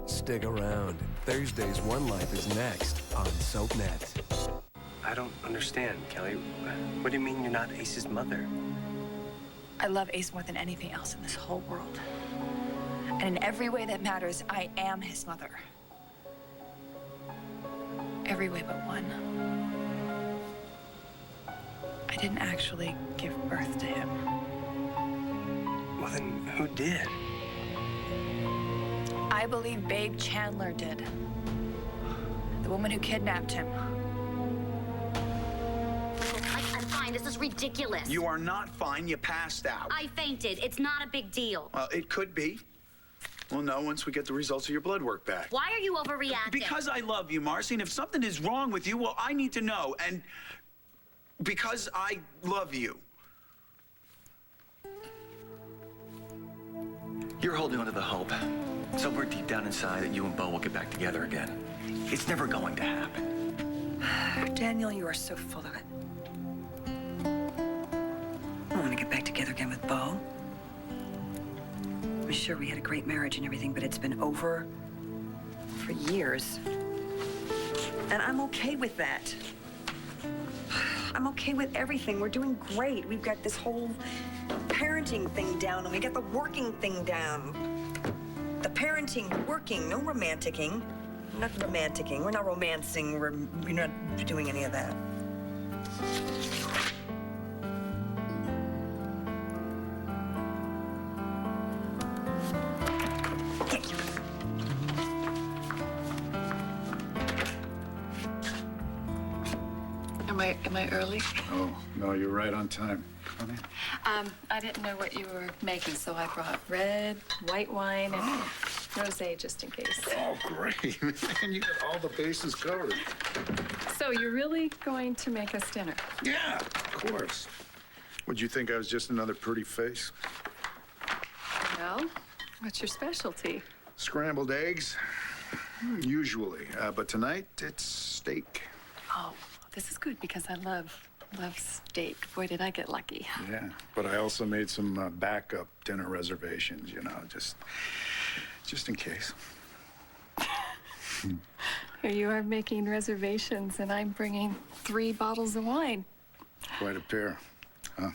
Stick around. Thursday's One Life is next on SoapNet. I don't understand, Kelly. What do you mean you're not Ace's mother? I love Ace more than anything else in this whole world. And in every way that matters, I am his mother. Every way but one. I didn't actually give birth to him. Well, then who did? I believe Babe Chandler did. The woman who kidnapped him. I'm fine. This is ridiculous. You are not fine. You passed out. I fainted. It's not a big deal. Well, it could be. We'll know once we get the results of your blood work back. Why are you overreacting? Because I love you, Marcy, and if something is wrong with you, well, I need to know. And because I love you. You're holding onto the hope, somewhere deep down inside, that you and Bo will get back together again. It's never going to happen. Daniel, you are so full of it. I want to get back together again with Bo. I'm sure we had a great marriage and everything, but it's been over for years. And I'm okay with that. I'm okay with everything. We're doing great. We've got this whole parenting thing down, and we got the working thing down. The parenting, working, no romanticking. We're not romanticking. We're not romancing. We're not doing any of that. Thank you. Am I early? Oh, no, you're right on time. Come in. I didn't know what you were making, so I brought red, white wine, and rosé just in case. Oh, great. Man, you got all the bases covered. So you're really going to make us dinner? Yeah, of course. Would you think I was just another pretty face? Well, what's your specialty? Scrambled eggs, usually. But tonight, it's steak. Oh, this is good because I love steak. Boy, did I get lucky. Yeah, but I also made some backup dinner reservations, you know, just in case. Here you are making reservations, and I'm bringing 3 bottles of wine. Quite a pair, huh?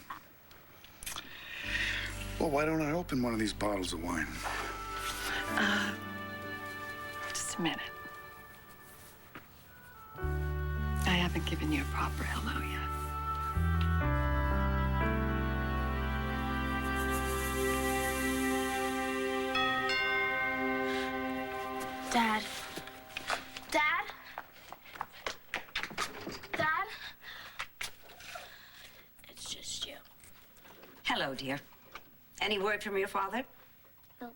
Well, why don't I open one of these bottles of wine? Just a minute. I haven't given you a proper hello yet. Dad? Dad? Dad? It's just you. Hello, dear. Any word from your father? Nope.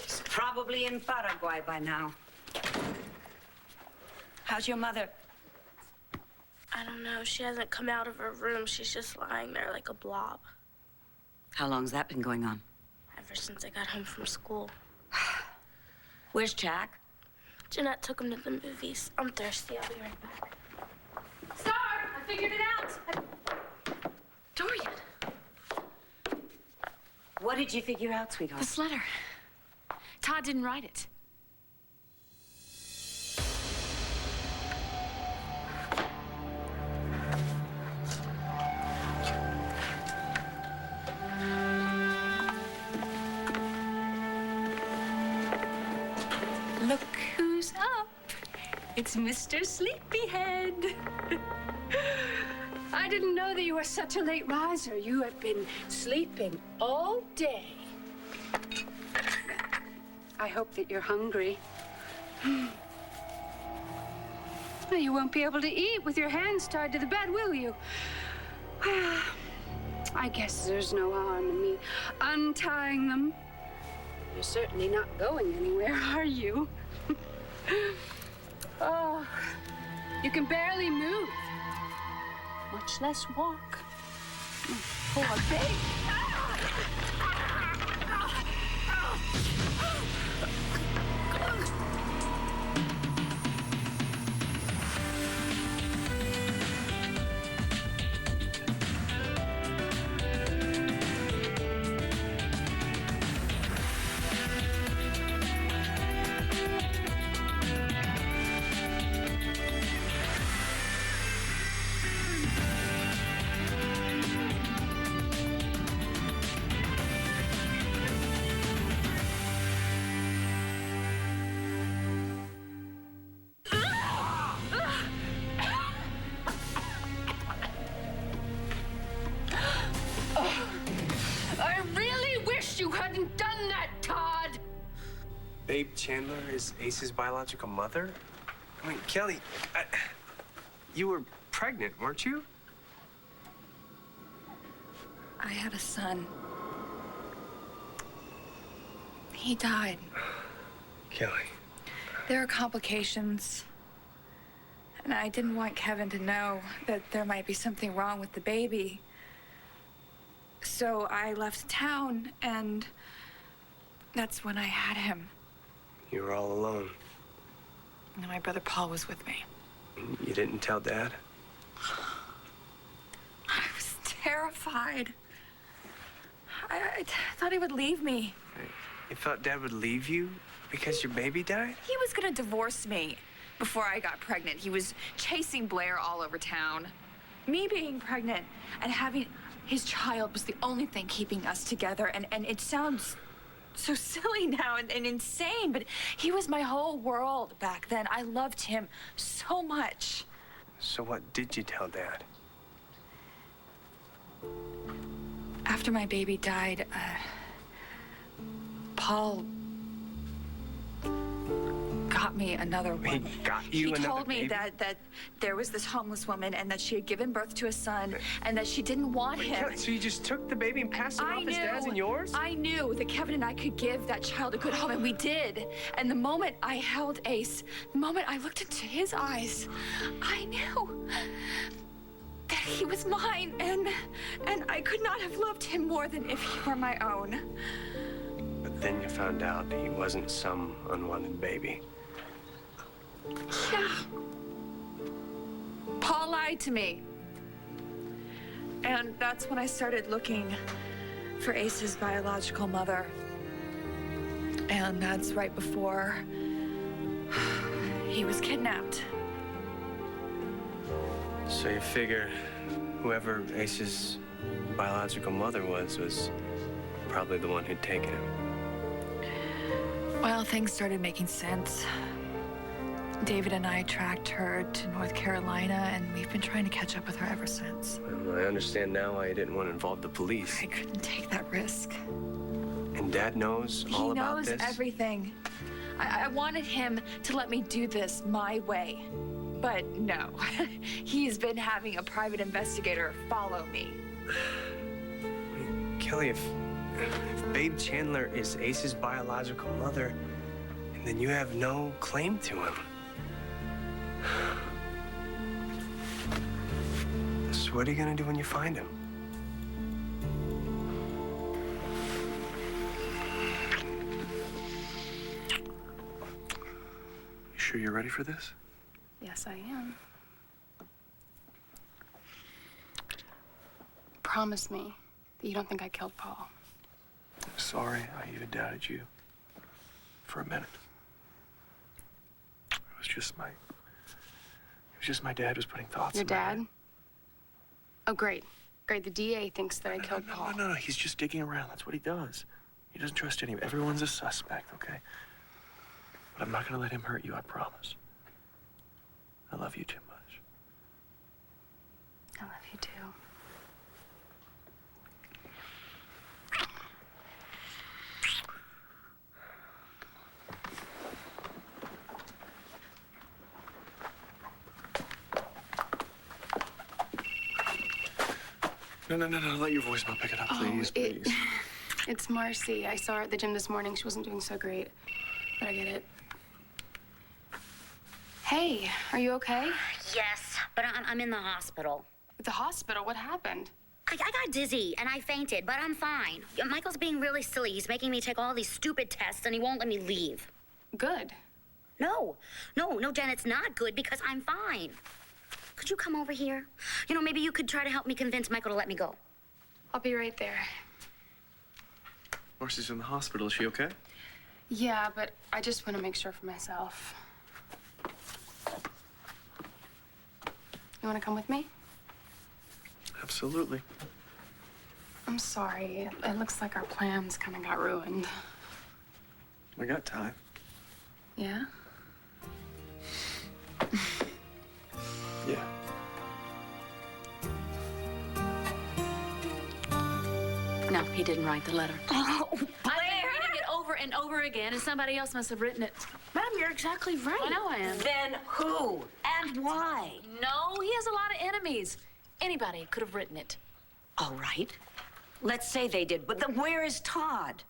He's probably in Paraguay by now. How's your mother? I don't know. She hasn't come out of her room. She's just lying there like a blob. How long's that been going on? Ever since I got home from school. Where's Jack? Jeanette took him to the movies. I'm thirsty. I'll be right back. Star, I figured it out. Dorian. What did you figure out, sweetheart? This letter. Todd didn't write it. Look who's up. It's Mr. Sleepyhead. I didn't know that you were such a late riser. You have been sleeping all day. I hope that you're hungry. Well, you won't be able to eat with your hands tied to the bed, will you? I guess there's no harm in me untying them. You're certainly not going anywhere, are you? Oh, you can barely move, much less walk. Poor baby. Babe Chandler is Ace's biological mother? I mean, Kelly, you were pregnant, weren't you? I had a son. He died. Kelly. There are complications. And I didn't want Kevin to know that there might be something wrong with the baby. So I left town, and that's when I had him. You were all alone. And my brother Paul was with me. You didn't tell Dad? I was terrified. I thought he would leave me. You thought Dad would leave you because your baby died? He was gonna divorce me before I got pregnant. He was chasing Blair all over town. Me being pregnant and having his child was the only thing keeping us together. And it sounds so silly now and insane, but he was my whole world back then. I loved him so much. So what did you tell Dad? After my baby died, Paul got me another one. He got you another He told me baby? that there was this homeless woman and that she had given birth to a son and that she didn't want him. Kelly, so you just took the baby and passed it off as Dad's and yours? I knew that Kevin and I could give that child a good home, and we did. And the moment I held Ace, the moment I looked into his eyes, I knew that he was mine, and I could not have loved him more than if he were my own. But then you found out he wasn't some unwanted baby. Yeah. Paul lied to me. And that's when I started looking for Ace's biological mother. And that's right before he was kidnapped. So you figure whoever Ace's biological mother was probably the one who'd taken him. Well, things started making sense. David and I tracked her to North Carolina, and we've been trying to catch up with her ever since. Well, I understand now why you didn't want to involve the police. I couldn't take that risk. And Dad knows all about this? He knows everything. I wanted him to let me do this my way. But no, he's been having a private investigator follow me. Kelly, if Babe Chandler is Ace's biological mother, and then you have no claim to him. So what are you gonna do when you find him? You sure you're ready for this? Yes, I am. Promise me that you don't think I killed Paul. I'm sorry I even doubted you for a minute. It was just my dad was putting thoughts Your in my dad? head. Oh, great. Great. The DA thinks that I killed Paul. No. He's just digging around. That's what he does. He doesn't trust anyone. Everyone's a suspect, okay? But I'm not gonna let him hurt you, I promise. I love you too much. I love you too. No. Let your voicemail pick it up, please, please. It's Marcy. I saw her at the gym this morning. She wasn't doing so great. But I get it. Hey, are you okay? Yes, but I'm in the hospital. At the hospital? What happened? I got dizzy and I fainted, but I'm fine. Michael's being really silly. He's making me take all these stupid tests and he won't let me leave. Good. No, Jen, it's not good because I'm fine. Could you come over here? You know, maybe you could try to help me convince Michael to let me go. I'll be right there. Marcy's in the hospital. Is she okay? Yeah, but I just want to make sure for myself. You want to come with me? Absolutely. I'm sorry. It looks like our plans kind of got ruined. We got time. Yeah? Yeah. No, he didn't write the letter. Oh, Blair! I've been reading it over and over again, and somebody else must have written it. Ma'am, you're exactly right. I know I am. Then who and why? No, he has a lot of enemies. Anybody could have written it. All right. Let's say they did, but then where is Todd?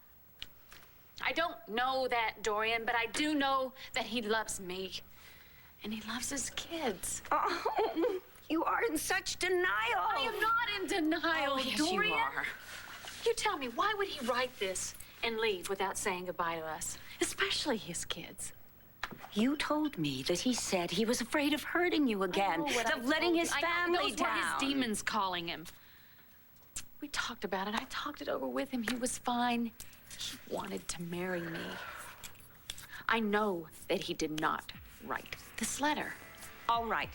I don't know that, Dorian, but I do know that he loves me. And he loves his kids. Oh, you are in such denial. I am not in denial, Oh, yes, Dorian. you are. You tell me, why would he write this and leave without saying goodbye to us? Especially his kids. You told me that he said he was afraid of hurting you again, of letting his family Those down. were his demons calling him. We talked about it. I talked it over with him. He was fine. He wanted to marry me. I know that he did not write this letter. All right.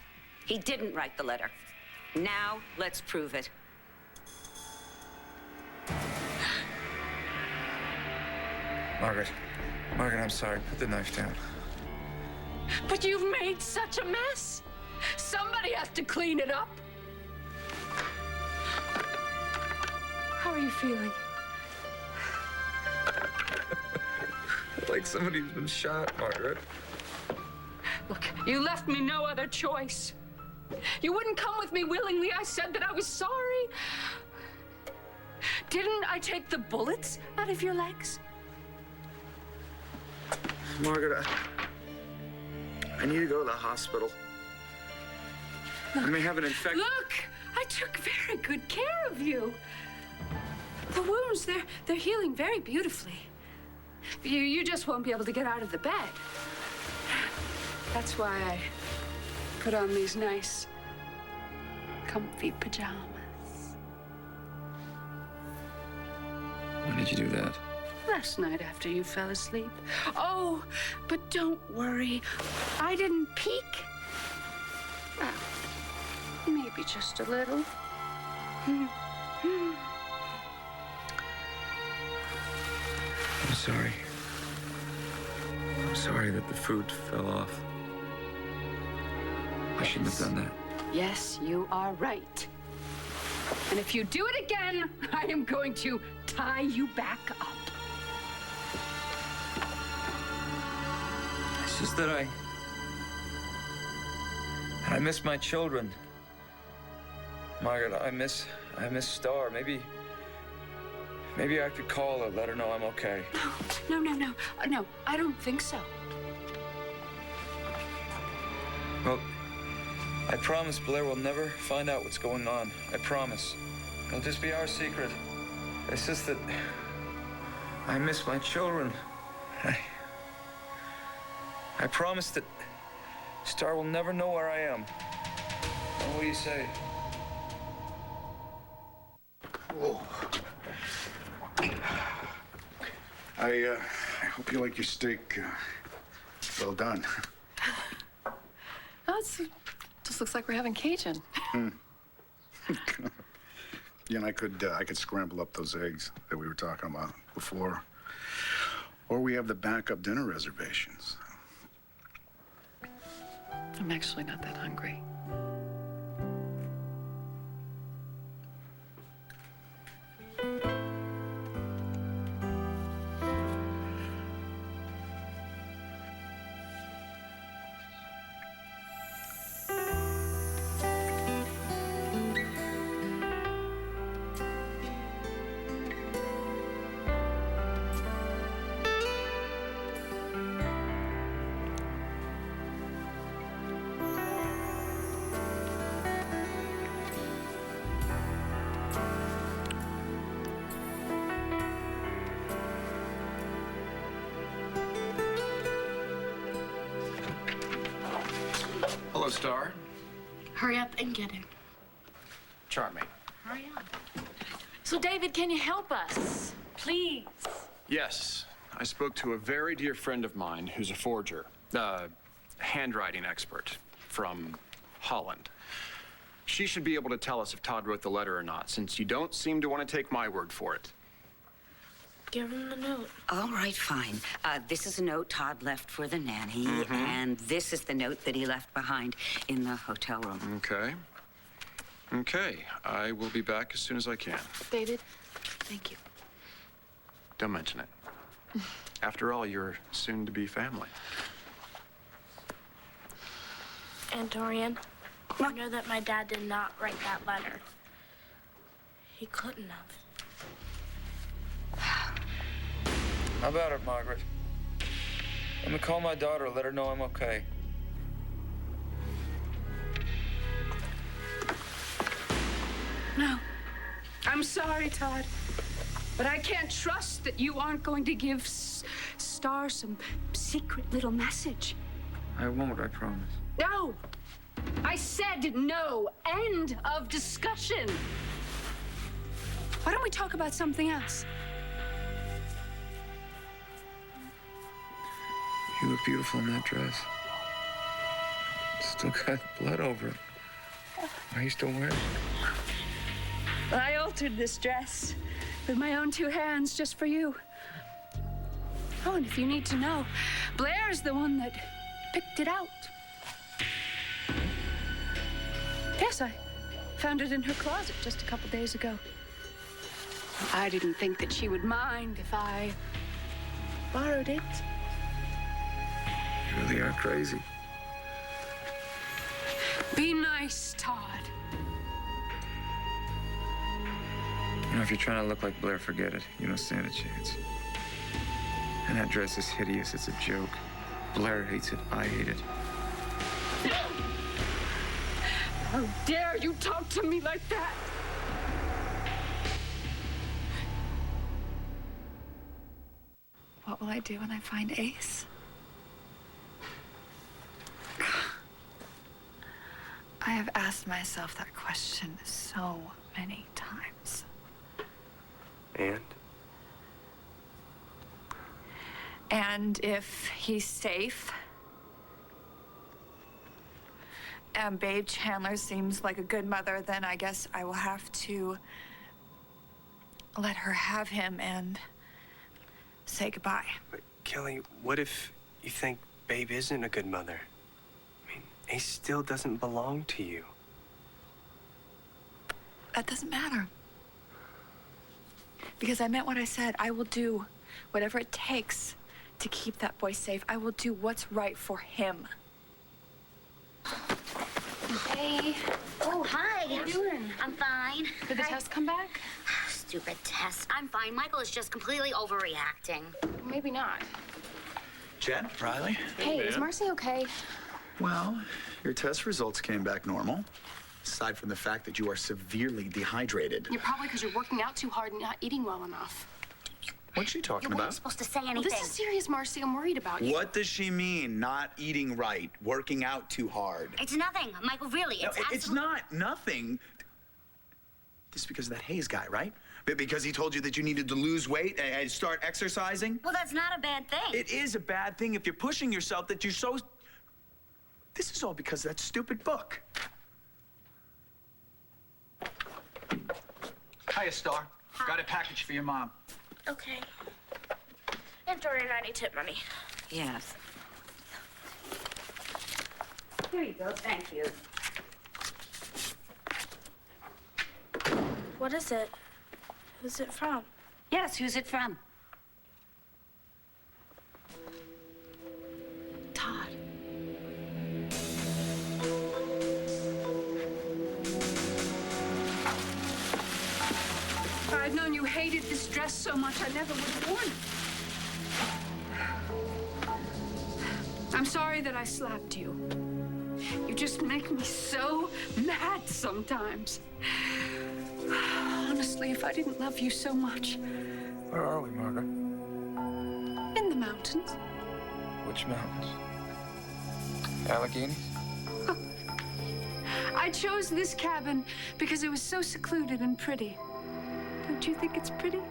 He didn't write the letter. Now, let's prove it. Margaret, I'm sorry. Put the knife down. But you've made such a mess. Somebody has to clean it up. How are you feeling? Like somebody who's been shot, Margaret. Look, you left me no other choice. You wouldn't come with me willingly. I said that I was sorry. Didn't I take the bullets out of your legs? Margaret, I need to go to the hospital. I may have an infection. Look, I took very good care of you. The wounds, they're healing very beautifully. You just won't be able to get out of the bed. That's why I put on these nice, comfy pajamas. When did you do that? Last night after you fell asleep. Oh, but don't worry. I didn't peek. Well, maybe just a little. I'm sorry. I'm sorry that the food fell off. I shouldn't have done that. Yes, you are right. And if you do it again, I am going to tie you back up. It's just that I miss my children. Margaret, I miss Star. Maybe I could call her, let her know I'm okay. No, I don't think so. Well, I promise Blair will never find out what's going on. I promise. It'll just be our secret. It's just that I miss my children. I promise that Star will never know where I am. What do you say? Whoa. I hope you like your steak. Well done. Oh, it just looks like we're having Cajun. Yeah, and I could scramble up those eggs that we were talking about before. Or we have the backup dinner reservations. I'm actually not that hungry. Hello, Star. Hurry up and get him. Charming. Hurry up. So, David, can you help us? Please. Yes. I spoke to a very dear friend of mine who's a forger, handwriting expert from Holland. She should be able to tell us if Todd wrote the letter or not, since you don't seem to want to take my word for it. Give him the note. All right, fine. This is a note Todd left for the nanny, and this is the note that he left behind in the hotel room. Okay. Okay. I will be back as soon as I can. David, thank you. Don't mention it. After all, you're soon-to-be family. And Dorian, I know that my dad did not write that letter. He couldn't have. How about it, Margaret? Let me call my daughter, let her know I'm okay. No. I'm sorry, Todd. But I can't trust that you aren't going to give Star some secret little message. I won't, I promise. No! I said no. End of discussion. Why don't we talk about something else? You look beautiful in that dress. Still got blood over it. Why are you still wearing it? I altered this dress with my own two hands just for you. Oh, and if you need to know, Blair's the one that picked it out. Yes, I found it in her closet just a couple days ago. I didn't think that she would mind if I borrowed it. You really are crazy. Be nice, Todd. You know, if you're trying to look like Blair, forget it. You don't stand a chance. And that dress is hideous. It's a joke. Blair hates it. I hate it. How dare you talk to me like that? What will I do when I find Ace? I have asked myself that question so many times. And? And if he's safe, and Babe Chandler seems like a good mother, then I guess I will have to let her have him and say goodbye. But Kelly, what if you think Babe isn't a good mother? I mean, Ace still doesn't belong to you. That doesn't matter. Because I meant what I said. I will do whatever it takes to keep that boy safe. I will do what's right for him. Hey. Oh, hi. How you doing? I'm fine. Did the test come back? Stupid test. I'm fine. Michael is just completely overreacting. Maybe not. Jen, Riley? Hey, is Marcy okay? Well, your test results came back normal. Aside from the fact that you are severely dehydrated. You're probably because you're working out too hard and not eating well enough. What's she talking You weren't about? supposed to say anything. Well, this is serious, Marcy. I'm worried about you. What does she mean, not eating right, working out too hard? It's nothing, Michael, really. No, It's it's not nothing. This is because of that Hayes guy, right? Because he told you that you needed to lose weight and start exercising? Well, that's not a bad thing. It is a bad thing if you're pushing yourself that you're so... This is all because of that stupid book. Hiya, Star. Hi. Got a package for your mom. Okay. And Dorian, I need tip money. Yes. Here you go. Thank you. What is it? Who's it from? Yes, who's it from? Todd. If I'd known you hated this dress so much, I never would have worn it. I'm sorry that I slapped you. You just make me so mad sometimes. Honestly, if I didn't love you so much. Where are we, Margaret? In the mountains. Which mountains? Alleghenies? I chose this cabin because it was so secluded and pretty. Don't you think it's pretty?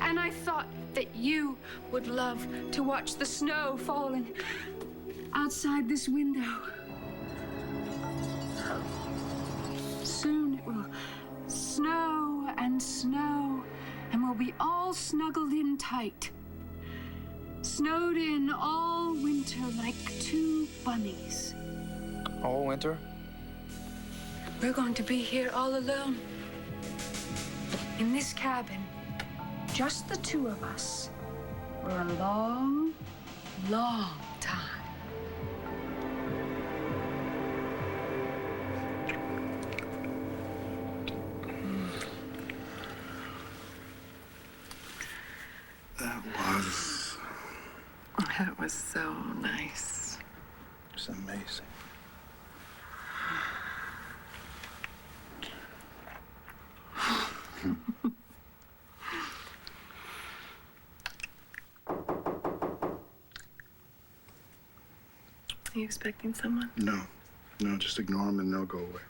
And I thought that you would love to watch the snow falling outside this window. Soon it will snow and snow, and we'll be all snuggled in tight. Snowed in all winter like two bunnies. All winter? We're going to be here all alone. In this cabin, just the two of us, for a long, long time. That was so nice. It's amazing. Are you expecting someone? No, just ignore them and they'll go away.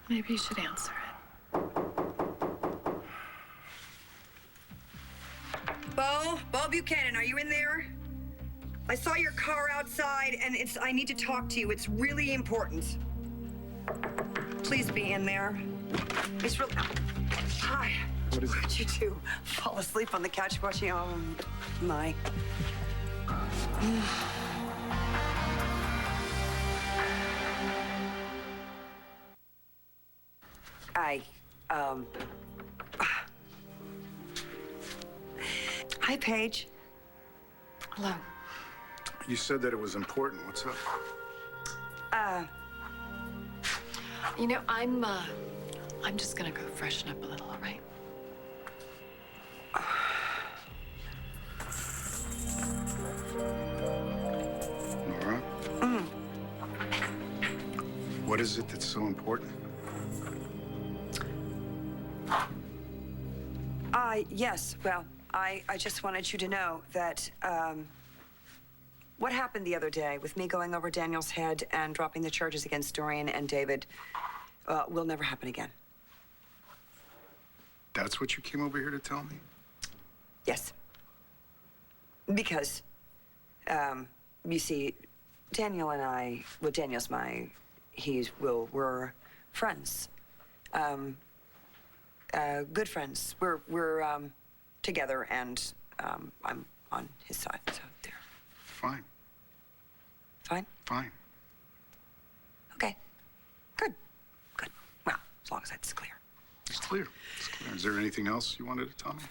Maybe you should answer it. Bo Buchanan, are you in there? I saw your car outside, and I need to talk to you. It's really important. Please be in there. It's real. Hi. What is it? What'd you do? Fall asleep on the couch watching? Oh, my. Hi, Paige. Hello. You said that it was important. What's up? You know, I'm just gonna go freshen up a little, all right? Nora? What is it that's so important? Yes. Well, I just wanted you to know that, what happened the other day with me going over Daniel's head and dropping the charges against Dorian and David will never happen again. That's what you came over here to tell me? Yes. Because, you see, Daniel and I, well, Daniel's we're friends. Good friends. We're together, and I'm on his side, so there. Fine. Fine? Fine. Okay. Good. Good. Well, as long as that's clear. It's clear. It's clear. Is there anything else you wanted to tell me?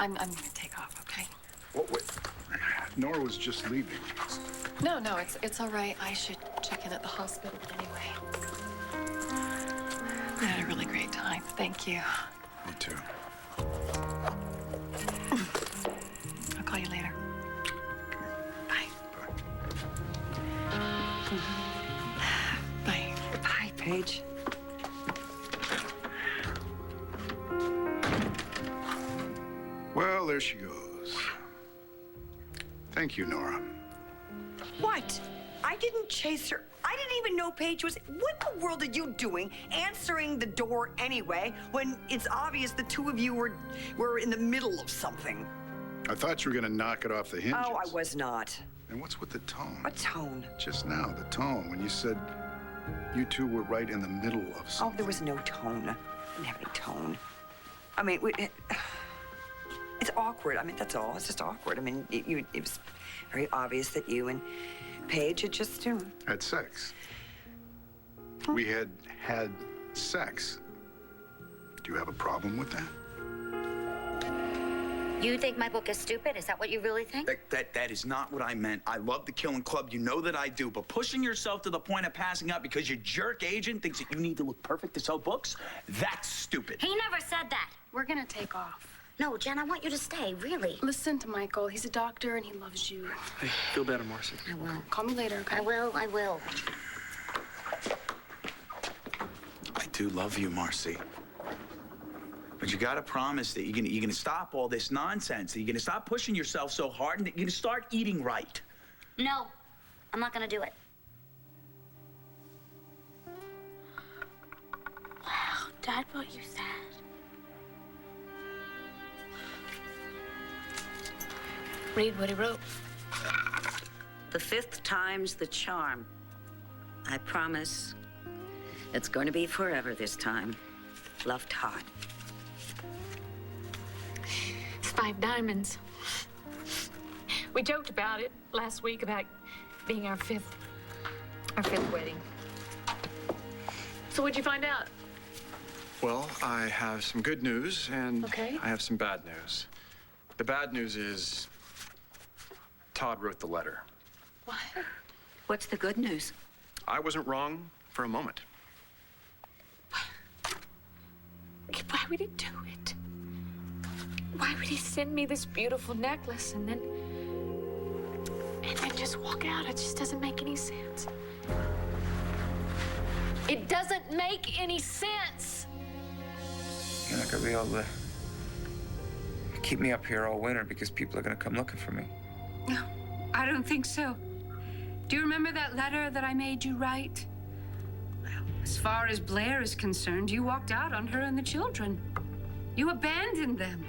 I'm gonna take off, okay? What? Wait. Nora was just leaving. No, it's all right. I should check in at the hospital anyway. I had a really great time. Thank you. Me too. I'll call you later. Bye. Bye. Bye, Paige. Well, there she goes. Thank you, Nora. What? I didn't chase her. I didn't even know Paige was. What in the world are you doing answering the door anyway when it's obvious the two of you were in the middle of something? I thought you were going to knock it off the hinges. Oh, I was not. And what's with the tone? What tone? Just now, the tone, when you said you two were right in the middle of something. Oh, there was no tone. I didn't have any tone. I mean, it's awkward. I mean, that's all. It's just awkward. I mean, it was very obvious that you and Paige had just had sex. We had sex. Do you have a problem with that? You think my book is stupid? Is that what you really think? That is not what I meant. I love the Killing Club. You know that I do. But pushing yourself to the point of passing out because your jerk agent thinks that you need to look perfect to sell books, that's stupid. He never said that. We're gonna take off. No, Jen, I want you to stay, really. Listen to Michael. He's a doctor and he loves you. Hey, feel better, Marcy. I will. Call me later, okay? I will. I do love you, Marcy. But you gotta promise that you're gonna stop all this nonsense, that you're gonna stop pushing yourself so hard, and that you're gonna start eating right. No, I'm not gonna do it. Wow, Dad brought you sad. Read what he wrote. The fifth time's the charm. I promise it's going to be forever this time. Love, Todd. It's 5 diamonds. We joked about it last week about being our fifth wedding. So what'd you find out? Well, I have some good news and Okay. I have some bad news. The bad news is Todd wrote the letter. What? What's the good news? I wasn't wrong for a moment. Why would he do it? Why would he send me this beautiful necklace and then just walk out? It just doesn't make any sense. It doesn't make any sense. You're not gonna be able to keep me up here all winter because people are gonna come looking for me. No, I don't think so. Do you remember that letter that I made you write? Well, as far as Blair is concerned, you walked out on her and the children. You abandoned them.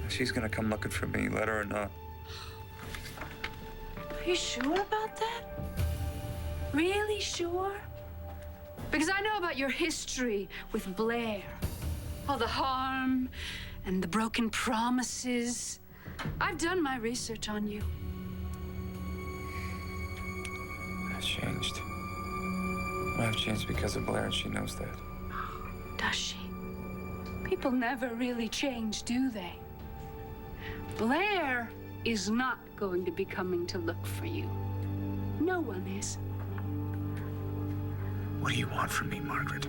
She's gonna come looking for me, let her or not. Are you sure about that? Really sure? Because I know about your history with Blair. All the harm and the broken promises. I've done my research on you. I've changed. I've changed because of Blair, and she knows that. Does she? People never really change, do they? Blair is not going to be coming to look for you. No one is. What do you want from me, Margaret?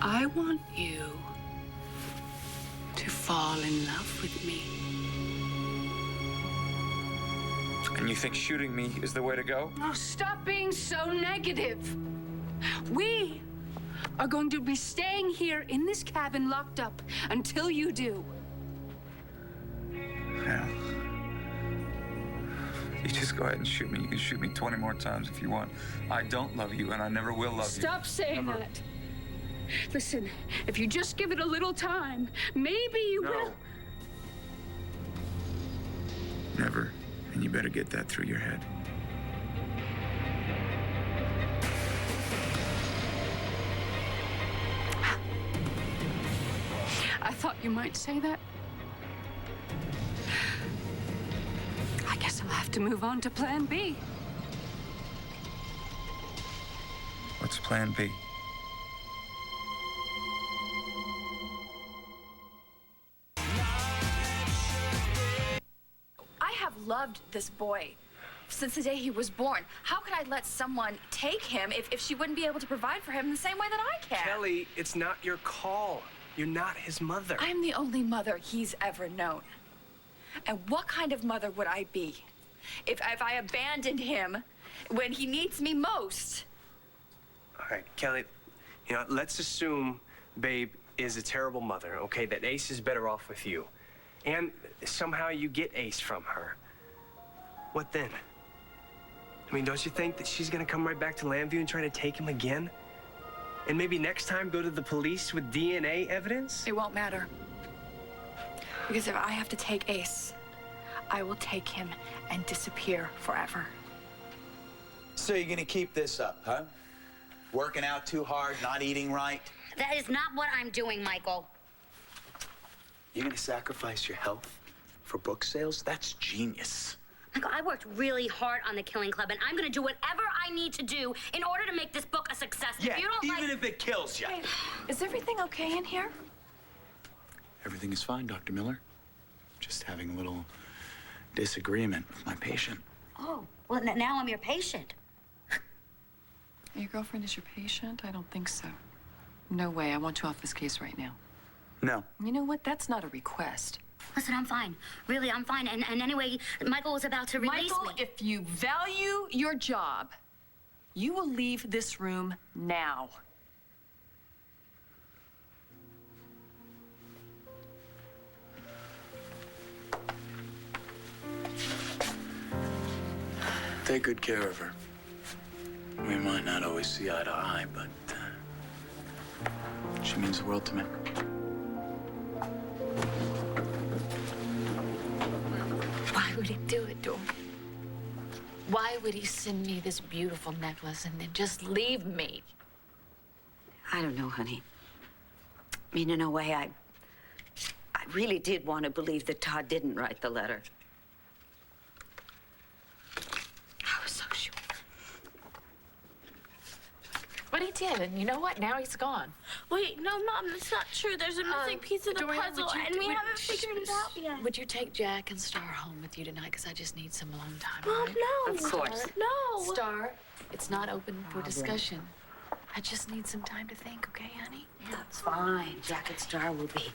I want you to fall in love with me. And you think shooting me is the way to go? Oh, stop being so negative. We are going to be staying here in this cabin locked up until you do. Well, you just go ahead and shoot me. You can shoot me 20 more times if you want. I don't love you, and I never will love you. Stop saying Never. that. Listen, if you just give it a little time, maybe you will. Never. And you better get that through your head. I thought you might say that. I guess I'll have to move on to Plan B. What's Plan B? I have loved this boy since the day he was born. How could I let someone take him if she wouldn't be able to provide for him the same way that I can? Kelly, it's not your call. You're not his mother. I'm the only mother he's ever known. And what kind of mother would I be if I abandoned him when he needs me most? All right, Kelly, let's assume Babe is a terrible mother, okay? That Ace is better off with you. And somehow you get Ace from her. What then? I mean, don't you think that she's gonna come right back to Lambview and try to take him again? And maybe next time go to the police with DNA evidence? It won't matter. Because if I have to take Ace, I will take him and disappear forever. So you're gonna keep this up, huh? Working out too hard, not eating right? That is not what I'm doing, Michael. You're gonna sacrifice your health for book sales? That's genius. Michael, I worked really hard on the Killing Club, and I'm gonna do whatever I need to do in order to make this book a success. Yeah, if you don't even if it kills you. Is everything okay in here? Everything is fine, Dr. Miller. Just having a little disagreement with my patient. Oh, well, now I'm your patient. Your girlfriend is your patient? I don't think so. No way. I want you off this case right now. No. You know what? That's not a request. Listen, I'm fine. Really, I'm fine. And anyway, Michael was about to release Michael, me. if you value your job, you will leave this room now. Take good care of her. We might not always see eye to eye, but she means the world to me. Why would he do it, Dor? Why would he send me this beautiful necklace and then just leave me? I don't know, honey. I mean, in a way, I really did want to believe that Todd didn't write the letter. I was But he did, and you know what? Now he's gone. Wait, no, Mom, that's not true. There's a missing piece of the Dorian, puzzle, and we haven't figured it out yet. Would you take Jack and Star home with you tonight? Because I just need some alone time. Mom, all right? no. Of course. No. Star, it's not open for discussion. I just need some time to think, okay, honey? That's fine. Jack and Star will be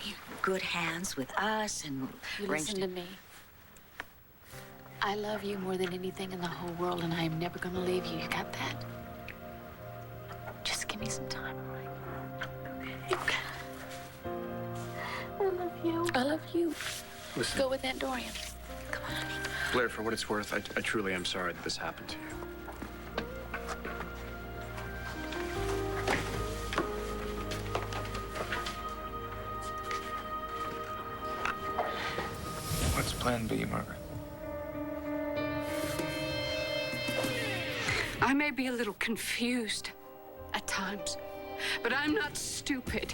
in good hands with us, and You listen to me. I love you more than anything in the whole world, and I am never going to leave you. You got that? Just give me some time, all right? Okay. I love you. I love you. Listen. Go with Aunt Dorian. Come on, honey. Blair, for what it's worth, I truly am sorry that this happened to you. What's plan B, Margaret? I may be a little confused at times, but I'm not stupid.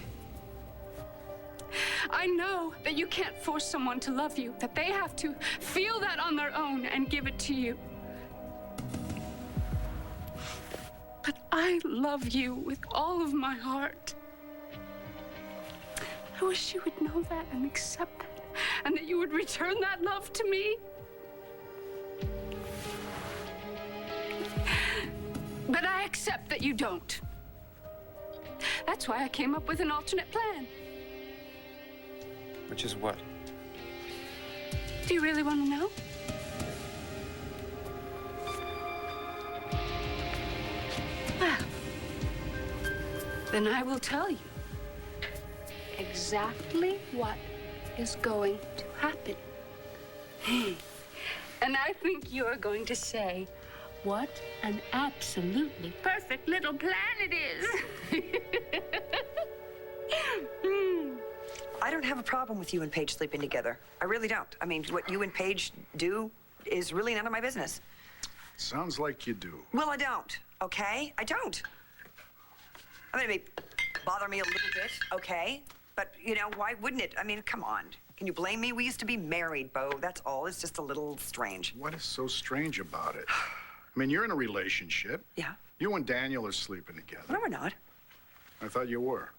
I know that you can't force someone to love you, that they have to feel that on their own and give it to you. But I love you with all of my heart. I wish you would know that and accept that, and that you would return that love to me. But I accept that you don't. That's why I came up with an alternate plan. Which is what? Do you really want to know? Well, then I will tell you exactly what is going to happen. And I think you are going to say, what an absolutely perfect little plan it is. I don't have a problem with you and Paige sleeping together. I really don't. I mean, what you and Paige do is really none of my business. Sounds like you do. Well, I don't, okay? I don't. I mean, it may bother me a little bit, okay? But, you know, why wouldn't it? I mean, come on. Can you blame me? We used to be married, Bo. That's all. It's just a little strange. What is so strange about it? I mean, you're in a relationship. Yeah. You and Daniel are sleeping together. No, we're not. I thought you were.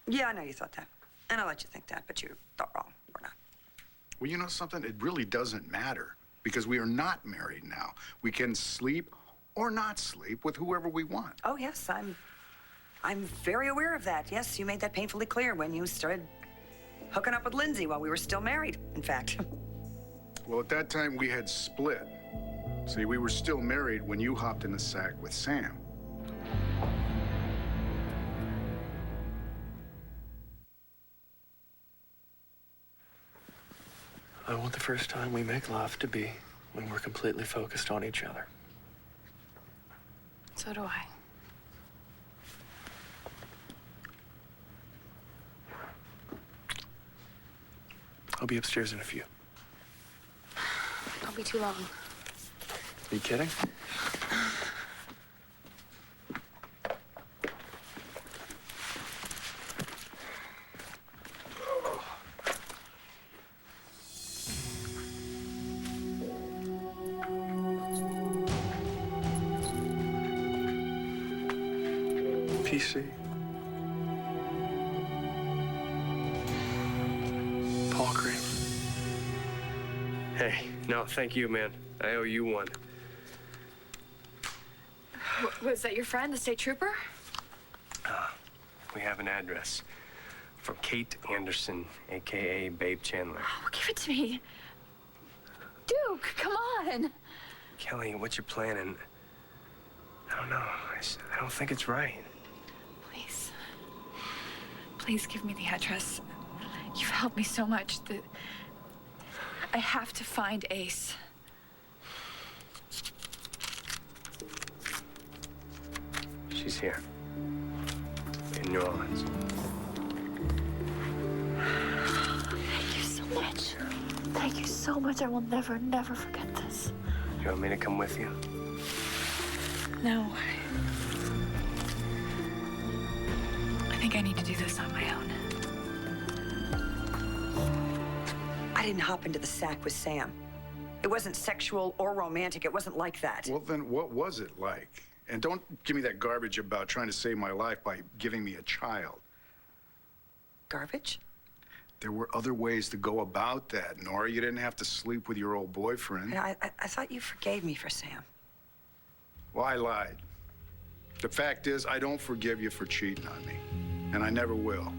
Yeah, I know you thought that. And I'll let you think that, but you thought wrong. We're not. Well, you know something? It really doesn't matter because we are not married now. We can sleep or not sleep with whoever we want. Oh, yes, I'm very aware of that. Yes, you made that painfully clear when you started hooking up with Lindsay while we were still married, in fact. Well, at that time, we had split. See, we were still married when you hopped in the sack with Sam. I want the first time we make love to be when we're completely focused on each other. So do I. I'll be upstairs in a few. Don't be too long. Are you kidding? PC. Paul Cream. Hey, no, thank you, man. I owe you one. Was that your friend, the state trooper? We have an address from Kate Anderson, a.k.a. Babe Chandler. Oh, give it to me. Duke, come on. Kelly, what you're planning, I don't know. I don't think it's right. Please. Please give me the address. You've helped me so much that I have to find Ace. She's here. In New Orleans. Thank you so much. Thank you so much. I will never, never forget this. You want me to come with you? No. I think I need to do this on my own. I didn't hop into the sack with Sam. It wasn't sexual or romantic. It wasn't like that. Well, then what was it like? And don't give me that garbage about trying to save my life by giving me a child. Garbage? There were other ways to go about that, Nora. You didn't have to sleep with your old boyfriend. I thought you forgave me for Sam. Well, I lied. The fact is, I don't forgive you for cheating on me. And I never will.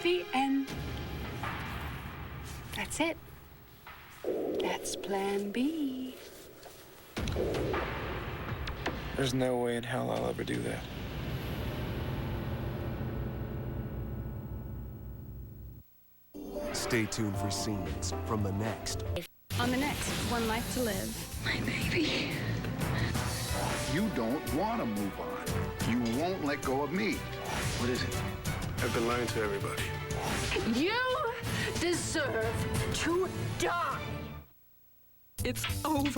The end. That's it. That's plan B. There's no way in hell I'll ever do that. Stay tuned for scenes from the next. On the next One Life to Live. My baby. You don't want to move on. You won't let go of me. What is it? I've been lying to everybody. You deserve to die. It's over.